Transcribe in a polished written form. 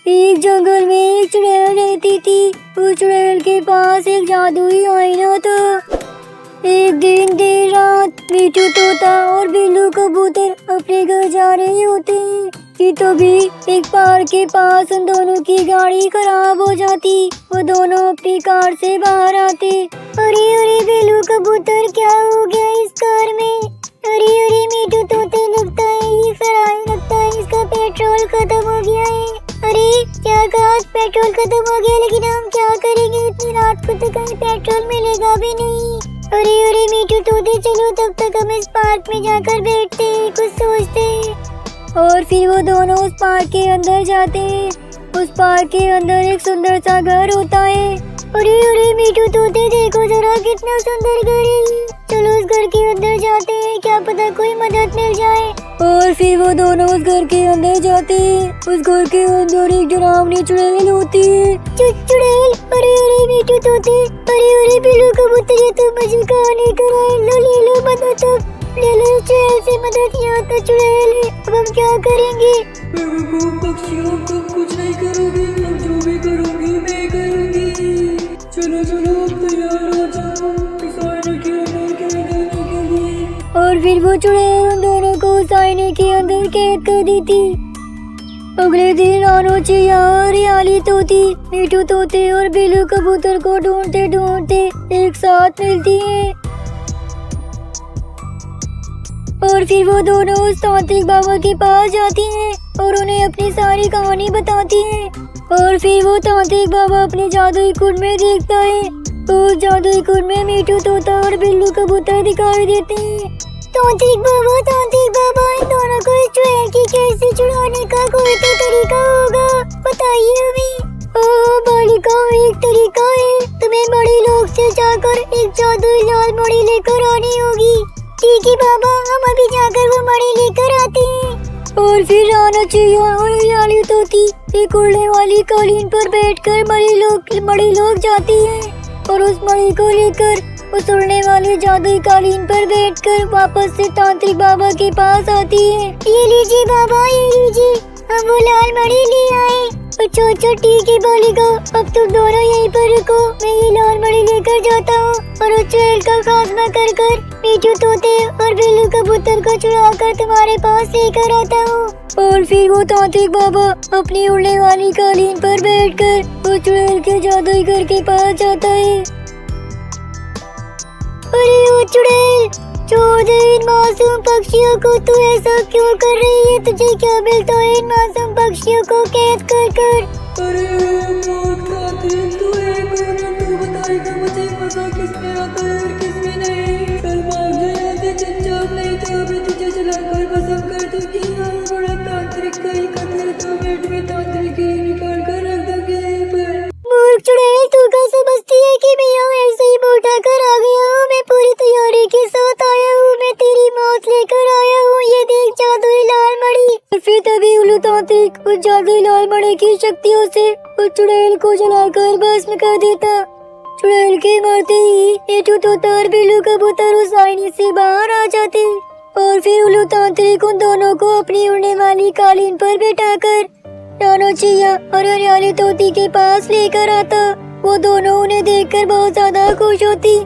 एक जंगल में एक चुड़ैल रहती थी। उस चुड़ैल के पास एक जादुई आईना था। एक दिन देर रात मीठू तोता और बिल्लू कबूतर अपने घर जा रहे होते हैं कि तभी एक पार्क के पास उन दोनों की गाड़ी खराब हो जाती। वो दोनों अपनी कार से बाहर आते। अरे अरे बिल्लू कबूतर, क्या हो गया इस कार में? अरे अरे मीठू तोते, लगता है इसका पेट्रोल खत्म हो गया है। अरे क्या कहा, पेट्रोल खत्म हो गया, लेकिन हम क्या करेंगे? इतनी रात को तो कहीं पेट्रोल मिलेगा भी नहीं। अरे मीठू तोते, चलो तब तक हम इस पार्क में जाकर बैठते हैं, कुछ सोचते हैं। और फिर वो दोनों उस पार्क के अंदर जाते हैं। उस पार्क के अंदर एक सुंदर सा घर होता है। अरे मीठू तोते, देखो जरा कितना सुंदर घर है। चलो उस घर के अंदर जाते हैं, क्या पता कोई मदद मिल जाए। और फिर वो दोनों उस घर के अंदर जाते हैं। उस घर के अंदर एक डरावनी चुड़ैल होती है। चुड़ैल, अरे मीठू तोते, अरे बिल्लू कबूतर, ये तो मुझे कहाँ लेकर आए। ले लो मदद, ले लो चुड़ैल से मदद। यहाँ तो चुड़ैल है, अब हम क्या करेंगे? पक्षियों को कुछ नहीं करोगे, अब जो भी करोगी मैं करूँगी। चलो अब तैयार हो जाओ इस आईने के अंदर कैद होने के लिए। और फिर वो चुड़ैल उन दोनों को उस आईने के अंदर कैद कर देती। अगले दिन रानो चिया, हरियाली तोती, मीठू तोते और बिल्लू कबूतर को ढूंढते ढूंढते एक साथ मिलती हैं। और फिर वो दोनों उस तांत्रिक बाबा के पास जाती हैं और उन्हें अपनी सारी कहानी बताती हैं। और फिर वो तांत्रिक बाबा अपने जादुई कुंड में देखता है। उस जादुई कुंड में मीठू तोता और बिल्लू कबूतर दिखाई देते हैं। तांत्रिक बाबा, इन दोनों को इस चुड़ैल की कैसे छुड़ाने का कोई तो तरीका होगा, बताइए हमें। ओह बालिका, एक तरीका है, तुम्हें बड़े लोग से जाकर एक जादुई लाल मणि लेकर आनी होगी। ठीक है बाबा, हम अभी जाकर वो मणि लेकर आते हैं। और फिर रानो चिया और हरियाली तोती एक उड़ने वाली कालीन पर बैठकर मणि लोग जाती हैं और उस मणि को लेकर उस उड़ने वाली जादुई कालीन पर बैठकर वापस से तांत्रिक बाबा के पास आती है। ये लीजिए बाबा, ये लीजिए, हम वो लाल मणि ले आए। अच्छा ठीक है बालिका, अब तुम दोनों यहीं पर रुको, मैं ये लाल मणि लेकर जाता हूँ और उस चुड़ैल का खात्मा कर मीठू तोते और बिल्लू कबूतर को छुड़ा कर तुम्हारे पास लेकर आता हूँ। और फिर वो तांत्रिक बाबा अपनी उड़ने वाली कालीन पर बैठकर उस चुड़ैल के जादुई घर के पास जाता है। अरे ओ चुड़ैल, छोड़ दे इन मासूम पक्षियों को, तू ऐसा क्यों कर रही है? तुझे क्या मिलता है इन मासूम पक्षियों को कैद कर? अरे तू बताएगा मुझे मजा किसमें आता है और किसमें नहीं। चल भाग जा यहाँ से चुपचाप, नहीं तो अभी तुझे जलाकर भस्म कर दूंगी। बड़ा तांत्रिक कहीं का तेरे तो पेट में तांत्रिक ही निकाल कर रख दूंगी यहीं पर। मूर्ख चुड़ैल, तू क्या समझती है कि मैं यहाँ ऐसे ही उठा कर आ गया हूँ? मैं पूरी तैयारी के साथ आया हूँ, मैं तेरी मौत लेकर आया हूँ। ये देख जादुई लाल मणि। फिर तभी उल्लू तांत्रिक उस जादुई लाल मणि की शक्तियों से उस चुड़ैल को जलाकर भस्म कर देता। चुड़ैल के मरते ही मीठू तोता और बिल्लू कबूतर उस आईने से बाहर आ जाते। और फिर उल्लू तांत्रिक उन दोनों को अपनी उड़ने वाली कालीन पर बिठाकर रानो चिया और हरियाली तोती के पास लेकर आता। वो दोनों उन्हें देखकर बहुत ज्यादा खुश होती।